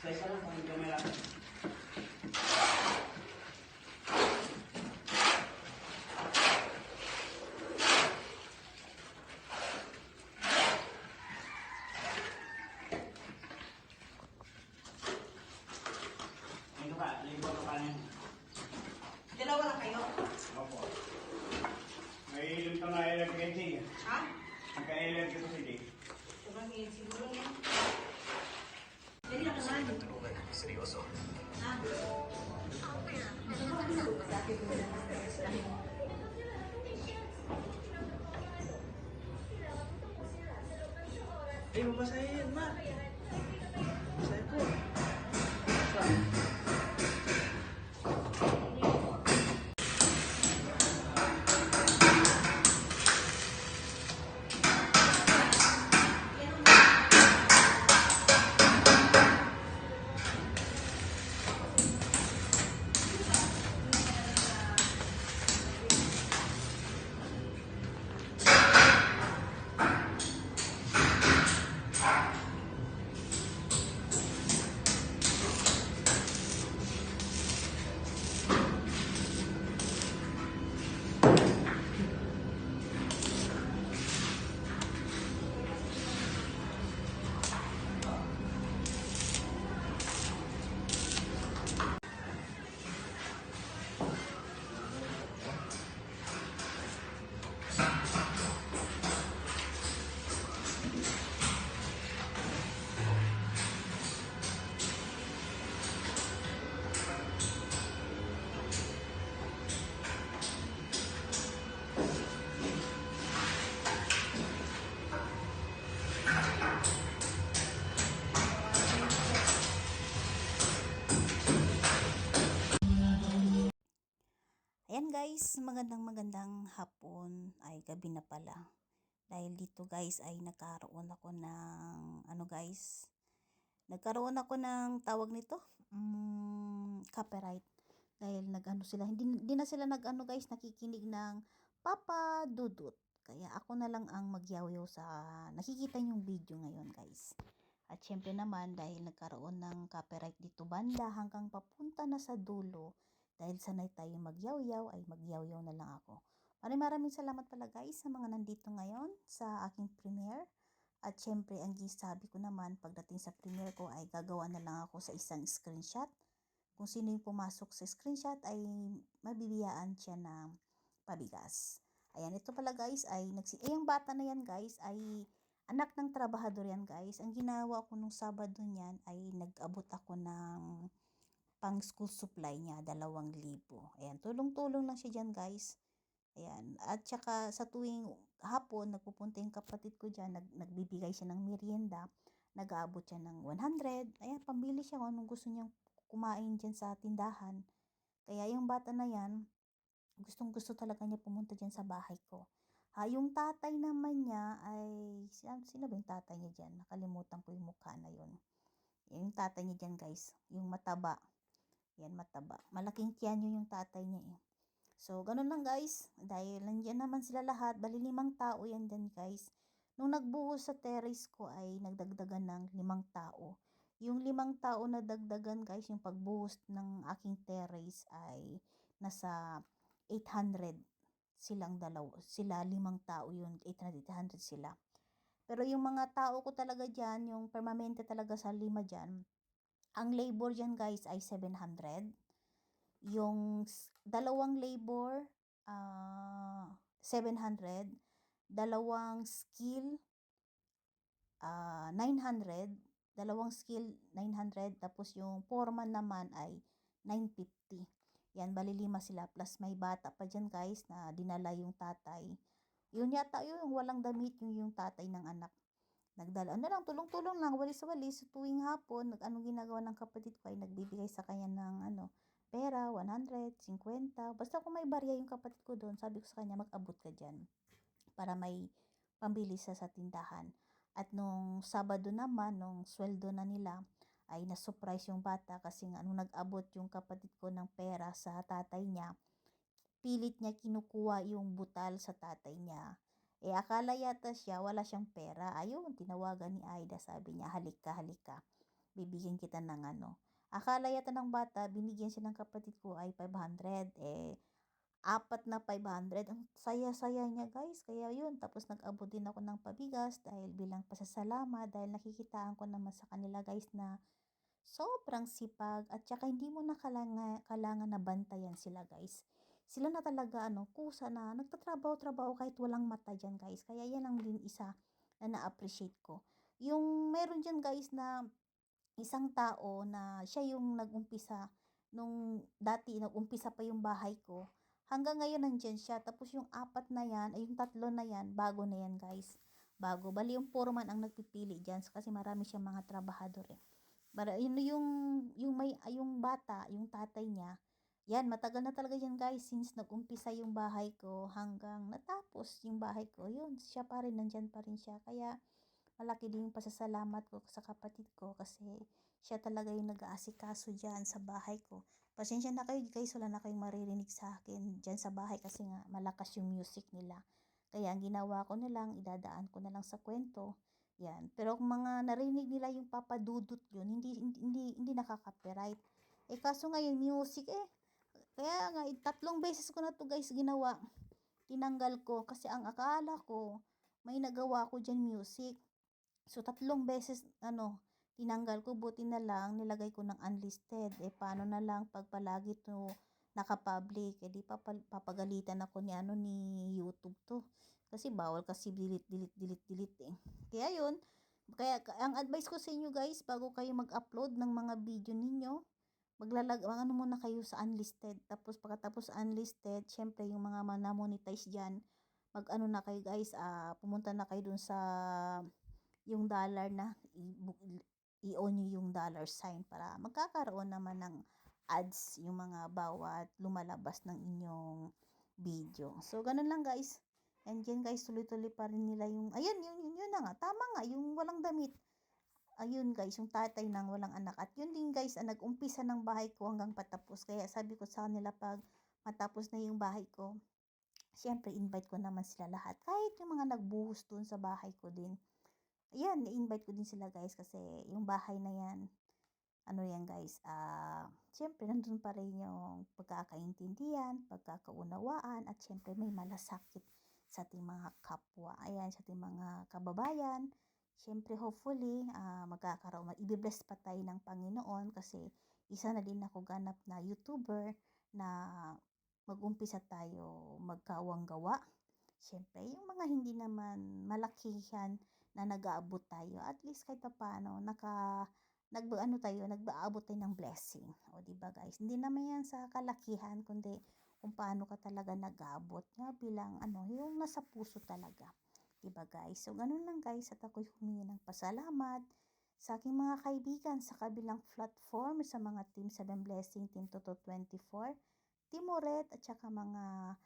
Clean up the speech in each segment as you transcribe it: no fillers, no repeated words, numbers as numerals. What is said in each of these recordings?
Isa lang kung camera. Ito pa, libo ka pa niya. Dalawa lang kayo? Opo. May ilim pa na electric. Ha? Nagka-electric ko sige. Sobrang hihit siguro yan. Dali na naman. Seryoso. Ha? Eh, mabasahin yan, ma. Basahin ko. Ayan guys, magandang hapon, ay gabi na pala. Dahil dito guys ay nagkaroon ako ng tawag nito, copyright. Dahil nag-ano sila, hindi na sila nakikinig ng Papa Dudut. Kaya ako na lang ang magyaw-yaw sa nakikita nyong video ngayon guys. At syempre naman dahil nagkaroon ng copyright dito banda hanggang papunta na sa dulo, dahil sanay tayo magyaw-yaw ay magyaw-yaw na lang ako. Maraming salamat pala guys sa mga nandito ngayon sa aking premiere. At syempre ang sabi ko naman pagdating sa premiere ko ay gagawa na lang ako sa isang screenshot. Kung sino yung pumasok sa screenshot ay mabibiyaan siya ng pabigas. Ayan, ito pala guys ay yung bata na yan guys ay anak ng trabahador yan guys. Ang ginawa ko nung Sabado niyan ay nag-abot ako ng pang school supply niya, 2,000. Ayan, tulong-tulong lang siya dyan guys. Ayan, at saka sa tuwing hapon, nagpupunta yung kapatid ko dyan, nagbibigay siya ng merienda, nag-aabot siya ng 100. Ayan, pambili siya kung anong gusto niyang kumain dyan sa tindahan. Kaya yung bata na yan, gustong gusto talaga niya pumunta dyan sa bahay ko. Yung tatay naman niya ay, sino ba yung tatay niya dyan? Nakalimutan ko yung mukha na yun. Yung tatay niya dyan guys, yung mataba. Yan, mataba. Malaking tiyan yung tatay niya eh. So, ganun lang guys. Dahil nandiyan naman sila lahat. Bali 5 tao yan din guys. Nung nagbuhos sa terrace ko ay nagdagdagan ng 5 tao. Yung 5 tao na dagdagan guys, yung pagbuhos ng aking terrace ay nasa 800 silang dalawa. Sila 5 tao yun. 800 sila. Pero yung mga tao ko talaga dyan, yung permanente talaga sa 5 dyan, ang labor dyan guys ay 700. Yung dalawang labor, 700. Dalawang skill, 900. Dalawang skill, 900. Tapos yung foreman naman ay 950. Yan, bali 5 sila. Plus may bata pa dyan guys na dinala yung tatay. Yun yata yung walang damit, yung tatay ng anak. Nagdala, tulong-tulong lang, walis-walis, tuwing hapon, anong ginagawa ng kapatid ko ay nagbibigay sa kanya ng pera, 100, 50, basta kung may barya yung kapatid ko doon, sabi ko sa kanya, mag-abot ka dyan, para may pambili sa tindahan. At nung Sabado naman, nung sweldo na nila, ay na-surprise yung bata, kasi nga, nung nag-abot yung kapatid ko ng pera sa tatay niya, pilit niya kinukuha yung butal sa tatay niya. Akala yata siya, wala siyang pera. Ayun, tinawagan ni Aida, sabi niya, halika. bibigyan kita ng ano. Akala yata ng bata, binigyan siya ng kapatid ko ay 500. Apat na 500. Ang saya-saya niya guys. Kaya yun. Tapos nag-abot din ako ng pabigas dahil bilang pasasalamat. Dahil nakikitaan ko naman sa kanila guys na sobrang sipag. At saka hindi mo na kailangan na bantayan sila guys. Sila na talaga kusa na nagtatrabaho-trabaho kahit walang mata dyan guys. Kaya yan lang din isa na na-appreciate ko. Yung meron dyan guys na isang tao na siya yung nag-umpisa nung dati nag-umpisa pa yung bahay ko. Hanggang ngayon nandyan siya. Tapos yung apat na yan, ay yung tatlo na yan, bago na yan guys. Bago. Bali yung foreman ang nagpipili dyan kasi marami siyang mga trabahador eh. Yung bata, yung tatay niya, yan, matagal na talaga yan guys. Since nag-umpisa yung bahay ko hanggang natapos yung bahay ko. Yun, siya pa rin, nandyan pa rin siya. Kaya malaki din yung pasasalamat ko sa kapatid ko kasi siya talaga yung nag-aasikaso dyan sa bahay ko. Pasensya na kayo guys, wala na kayong maririnig sa akin dyan sa bahay kasi nga malakas yung music nila. Kaya ang ginawa ko na lang, idadaan ko na lang sa kwento. Yan. Pero kung mga narinig nila yung papadudot yun, hindi nakaka-copyright. Kaso ngayon music kaya nga 3 beses ko na to guys ginawa. Tinanggal ko kasi ang akala ko may nagawa ko dyan music. So, 3 beses, tinanggal ko. Buti na lang, nilagay ko ng unlisted. Paano na lang pag palagi to naka-public? Di papagalitan ako ni YouTube to. Kasi bawal kasi delete. Kaya yun. Kaya, ang advice ko sa inyo guys, bago kayo mag-upload ng mga video ninyo, muna kayo sa unlisted. Tapos, pagkatapos unlisted, syempre, yung mga na-monetize dyan, na kayo guys, pumunta na kayo dun sa yung dollar na i-on nyo yung dollar sign para magkakaroon naman ng ads yung mga bawat lumalabas ng inyong video. So, ganun lang guys. And yan guys, tuloy-tuloy pa rin nila yung, ayan, yun na nga, tama nga, yung walang damit. Ayun guys, yung tatay ng walang anak. At yun din guys, nag-umpisa ng bahay ko hanggang patapos. Kaya sabi ko sa kanila pag matapos na yung bahay ko, syempre invite ko naman sila lahat. Kahit yung mga nagbuhos dun sa bahay ko din. Ayan, i-invite ko din sila guys kasi yung bahay na yan, yan guys, syempre nandun pa rin yung pagkakaintindihan, pagkakaunawaan, at syempre may malasakit sa ating mga kapwa, ayan, sa ating mga kababayan. Syempre hopefully, i-bless pa tayo ng Panginoon kasi isa na din ako ganap na YouTuber na mag-umpisa tayo magkawang gawa. Syempre, yung mga hindi naman malakihan na nag-aabot tayo, at least kahit paano nagbaabot tayo ng blessing. O di ba guys? Hindi naman yan sa kalakihan kundi kung paano ka talaga nag-aabot nga bilang yung nasa puso talaga. Di ba guys? So ganun lang guys, at ako'y humingi ng pasalamat sa aking mga kaibigan sa kabilang platform, sa mga Team 7 Blessing, Team Toto 24, Team Oret, at saka mga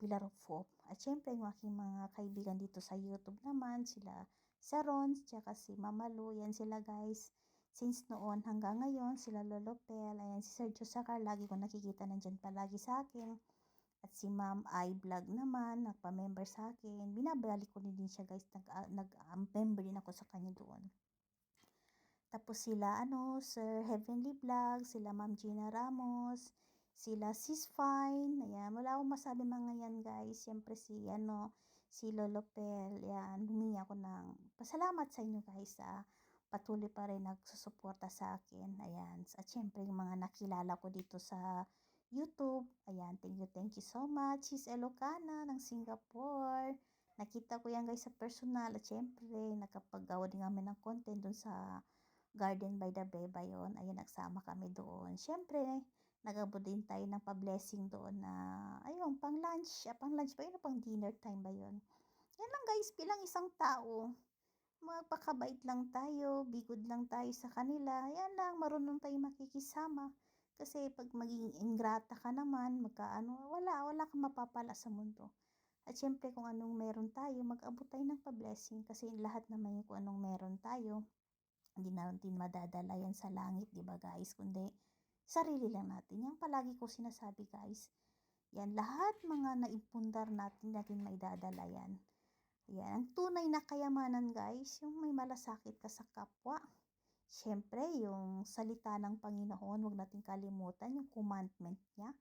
Pillar of Hope. At syempre, yung aking mga kaibigan dito sa YouTube naman, sila Saron, tsaka si Mama Lu, yan sila guys. Since noon hanggang ngayon, sila Lolo Pel, ayan si Sergio Sacar, lagi ko nakikita nandyan palagi sa akin. At si Ma'am iVlog naman, nagpa-member sa akin. Binabalik ko din siya guys, nag-member din ako sa kanya doon. Tapos sila, Sir Heavenly Vlog, sila Ma'am Gina Ramos, sila Sis Fine, ayan, wala akong masabi mga yan guys. Siyempre si Lolo Pel, ayan, humingi ako ng pasalamat sa inyo guys patuloy pa rin nagsusuporta sa akin, ayan. At siyempre yung mga nakilala ko dito sa YouTube, ayan, thank you so much, Sis Elocana ng Singapore. Nakita ko yan guys sa personal, at siyempre nakapagawa din kami ng content dun sa Garden by the Bay ba yun? Ayan, nagsama kami doon. Siyempre, nag-abot din tayo ng pa-blessing doon na, ayun, pang lunch ba yun o pang dinner time ba yun? Yan lang guys, bilang isang tao, magpakabait lang tayo, bigod lang tayo sa kanila, yan lang, marunong tayo makikisama. Kasi pag maging ingrata ka naman, wala kang mapapala sa mundo. At syempre, kung anong meron tayo, mag-abot tayo ng pa-blessing kasi lahat naman yung kung anong meron tayo, hindi natin madadala yan sa langit, di ba guys? Kundi sarili lang natin. Yan palagi ko sinasabi guys. Yan, lahat mga naimpundar natin maidadala yan. Yan, ang tunay na kayamanan guys, yung may malasakit ka sa kapwa. Siyempre, yung salita ng Panginoon, huwag nating kalimutan yung commandment niya.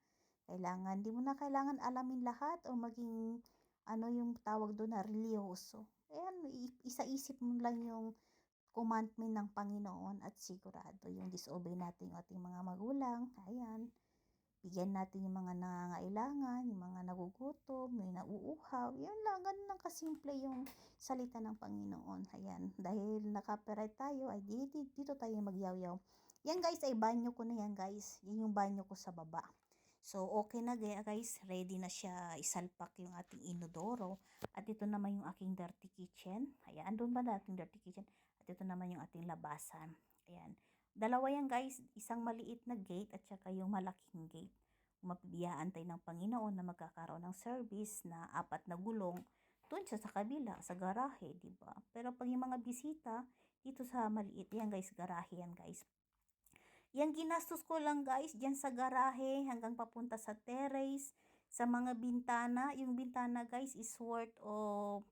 Kailangan, di mo na kailangan alamin lahat o maging ano yung tawag doon na religyoso. Ayan, isa-isip mo lang yung commandment ng Panginoon at sigurado yung disobey natin yung ating mga magulang. Ayan, bigyan natin yung mga nangangailangan, yung mga nagugutom, yung nauuhaw. Yun lang, ganun lang kasimple yung salita ng Panginoon. Ayan, dahil naka-copyright tayo, ay dito tayo magyaw-yaw. Yan guys, ay banyo ko na yan guys. Yan yung banyo ko sa baba. So, okay na guys, ready na siya isalpak yung ating inodoro. At ito naman yung aking dirty kitchen. Ayan, andun ba na ating dirty kitchen? At ito naman yung ating labasan. Ayan. Dalawa yan guys, isang maliit na gate at saka yung malaking gate. Mapibiyaan tayo ng Panginoon na magkakaroon ng service na 4 na gulong doon sa kabila, sa garahe, di ba? Pero pag yung mga bisita, dito sa maliit, yan guys, garahe yan guys. Yan ginastos ko lang guys, dyan sa garahe hanggang papunta sa terrace, sa mga bintana. Yung bintana guys is worth of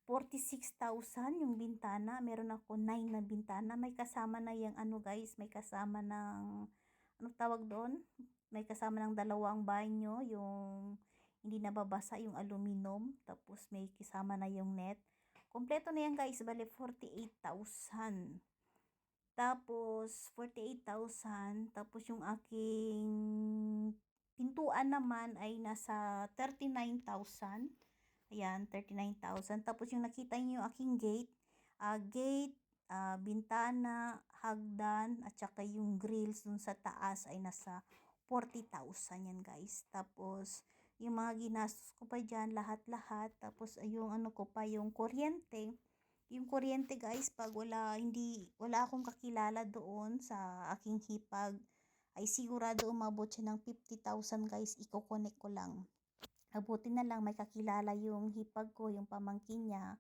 46,000 yung bintana. Meron ako 9 na bintana. May kasama na yung ano guys, may kasama ng, ano tawag doon? May kasama ng 2 banyo, yung hindi nababasa yung aluminum. Tapos may kasama na yung net. Kompleto na yan guys, bale 48,000. Tapos 48,000. Tapos yung aking pintuan naman ay nasa 39,000. Ayan, 39,000. Tapos yung nakita niyo yung aking gate, bintana, hagdan, at saka yung grills dun sa taas ay nasa 40,000 yan guys. Tapos yung mga ginastos ko pa dyan, lahat-lahat. Tapos yung ano ko pa, yung kuryente. Yung kuryente guys, pag wala akong kakilala doon sa aking hipag, ay sigurado umabot siya ng 50,000 guys. Iko-connect ko lang. Abuti na lang may kakilala yung hipag ko, yung pamangkin niya.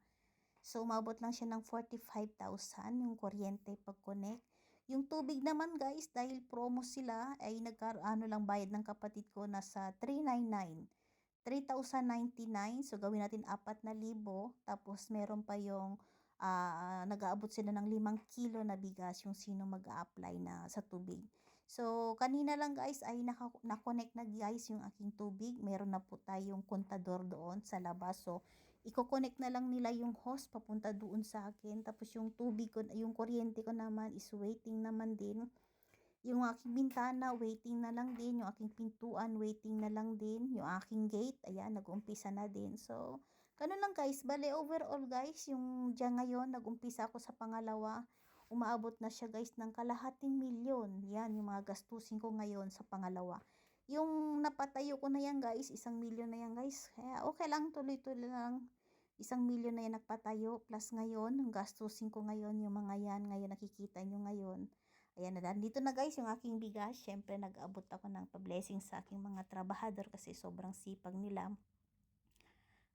So, umabot lang siya ng 45,000 yung kuryente pag-connect. Yung tubig naman guys, dahil promo sila, ay lang bayad ng kapatid ko nasa 399. 3,099. So, gawin natin 4,000. Tapos, meron pa yung nag-aabot sila ng 5 kilo na bigas yung sino mag-a-apply na sa tubig. So, kanina lang guys ay na-connect na guys yung aking tubig. Meron na po tayong kontador doon sa labas. So, i-connect na lang nila yung hose papunta doon sa akin. Tapos yung tubig ko, yung kuryente ko naman is waiting naman din. Yung aking bintana, waiting na lang din. Yung aking pintuan, waiting na lang din. Yung aking gate, ayan, nag-umpisa na din. So, ganun lang guys. Bale, overall guys, yung dyan ngayon, nag-umpisa ako sa pangalawa. Umaabot na siya guys ng 250,000. Yan, yung mga gastusin ko ngayon sa pangalawa. Yung napatayo ko na yan guys, 1,000,000 na yan guys. Kaya okay lang, tuloy-tuloy lang. 1,000,000 na yan nagpatayo. Plus ngayon, yung gastusin ko ngayon, yung mga yan, ngayon nakikita nyo ngayon. Ayan na, dito na guys yung aking bigas. Syempre nag-abot ako ng pa-blessing sa aking mga trabahador kasi sobrang sipag nila.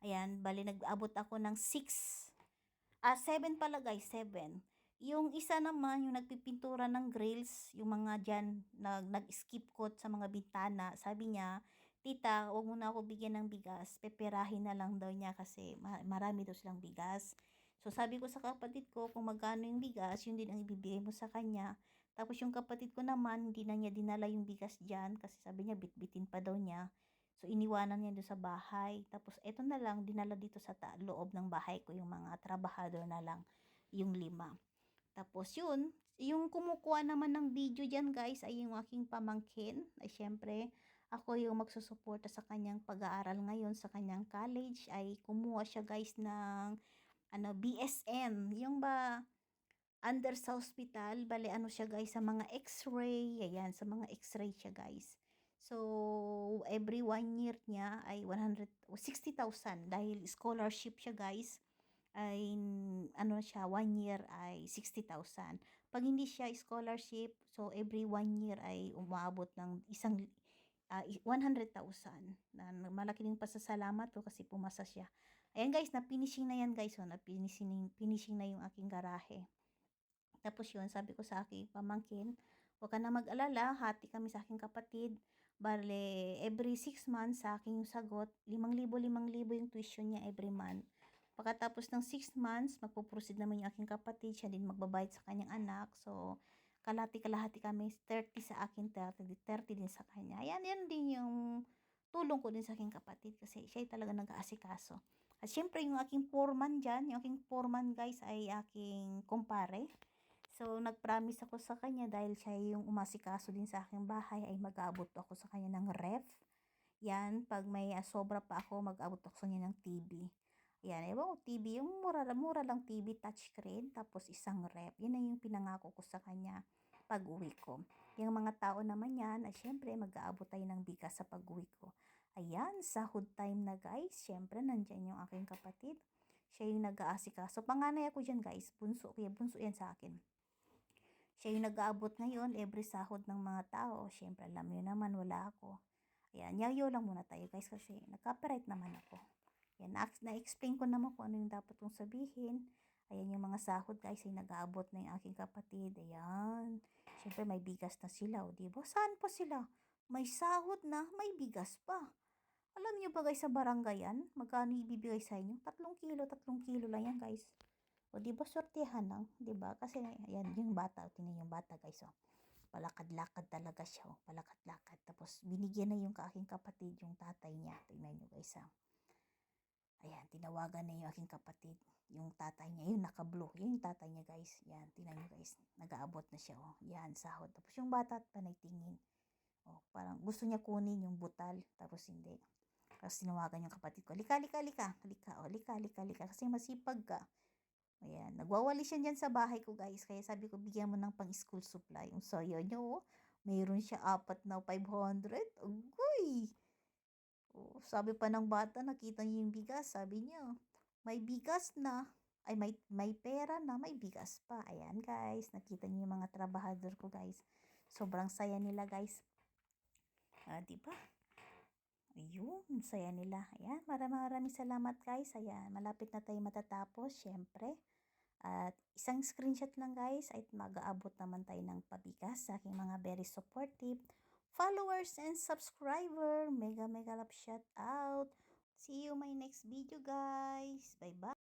Ayan, bali nag-abot ako ng 7 pala guys, 7. Yung isa naman, yung nagpipintura ng grills, yung mga dyan, nag-skip coat sa mga bintana, sabi niya, tita, huwag mo na ako bigyan ng bigas, peperahin na lang daw niya kasi marami daw silang bigas. So sabi ko sa kapatid ko, kung magkano yung bigas, yun din ang ibibigay mo sa kanya. Tapos yung kapatid ko naman, hindi na niya dinala yung bigas dyan kasi sabi niya, bitbitin pa daw niya. So, iniwanan niya doon sa bahay. Tapos, eto na lang, dinala dito sa loob ng bahay ko yung mga trabahador na lang, yung 5. Tapos, yun, yung kumukuha naman ng video dyan, guys, ay yung aking pamangkin. Ay, syempre, ako yung magsusuporta sa kanyang pag-aaral ngayon sa kanyang college. Ay, kumuha siya, guys, ng BSN. Yung ba, under sa hospital, bale, siya, guys, sa mga x-ray. Ayan, sa mga x-ray siya, guys. So, every 1 year niya ay 60,000 dahil scholarship siya guys. Ay, siya, 1 year ay 60,000. Pag hindi siya scholarship, so every 1 year ay umabot ng 100,000. Malaki ng pasasalamat ko kasi pumasa siya. Ayan guys, na-finishing na yan guys. So, finishing na yung aking garahe. Tapos yun, sabi ko sa aking pamangkin, huwag ka na mag-alala, hati kami sa aking kapatid. Bale, every 6 months sa akin yung sagot, 5,000 yung tuition niya every month. pagkatapos ng 6 months, magpo-proceed naman yung aking kapatid. Siya din magbabayad sa kanyang anak. So, kalahati-kalahati kami. 30 sa akin, 30 din sa kanya. Ayan, yan din yung tulong ko din sa aking kapatid. Kasi siya talaga nag-aasikaso. At syempre, yung aking foreman dyan, yung aking foreman guys ay aking kumpare. So, nag-promise ako sa kanya dahil siya yung umasikaso din sa aking bahay ay mag-aabot ako sa kanya ng ref. Yan, pag may sobra pa ako, mag-abot ako sa niya ng TV. Yan, ewan ko, TV, yung mura lang TV, touchscreen, tapos isang rep. Yan na yung pinangako ko sa kanya pag uwi ko. Yung mga tao naman yan, ay syempre, mag-aabot tayo ng bigas sa pag uwi ko. Ayan, sahod time na guys. Syempre, nandyan yung aking kapatid. Siya yung nag-aasikaso. Panganay ako dyan guys, bunso, kaya bunso yan sa akin. Siya yung nag-aabot ngayon, every sahod ng mga tao. Syempre, alam nyo naman, wala ako. Ayan, yayo lang muna tayo guys kasi nag-copyright naman ako. Ayan, na-explain ko naman kung ano yung dapat kong sabihin. Ayan, yung mga sahod guys ay nag-aabot na yung aking kapatid. Ayan, syempre may bigas na sila. O diba? Saan pa sila? May sahod na, may bigas pa. Alam niyo ba guys sa barangay yan? Magkano ibibigay sa inyo? 3 kilo lang yan guys. O diba, sortihan lang. Diba? Kasi ayan, yung bata. Tingnan yung bata guys. O. Palakad-lakad talaga siya. Oh. Palakad-lakad. Tapos, binigyan na yung aking kapatid, yung tatay niya. Tingnan nyo guys ha. Ayan, tinawagan na yung aking kapatid. Yung tatay niya, yung naka-blue. Yun yung tatay niya guys. Yan, tingnan nyo guys. Nag-aabot na siya. Oh. Yan, sahod. Tapos yung bata, panay tingin. Oh, parang gusto niya kunin yung butal. Tapos hindi. Tapos tinawagan yung kapatid ko. Lika. Oh, lika. Kasi masipag ka. Ayan, nagwawali siya dyan sa bahay ko guys. Kaya sabi ko, bigyan mo ng pang school supply. Yung soyo nyo, oh, mayroon siya 4 na 500. Agoy! Oh, sabi pa ng bata, nakita niya yung bigas. Sabi niya, may bigas na. Ay, may pera na, may bigas pa. Ayan guys, nakita niyo yung mga trabahador ko guys. Sobrang saya nila guys. Diba? Ayun, saya nila. Ayan, maraming salamat guys. Ayan, malapit na tayo matatapos, syempre. At isang screenshot lang guys, ay mag-aabot naman tayo ng pabigas sa aking mga very supportive followers and subscriber. Mega love shout out. See you my next video guys. Bye bye.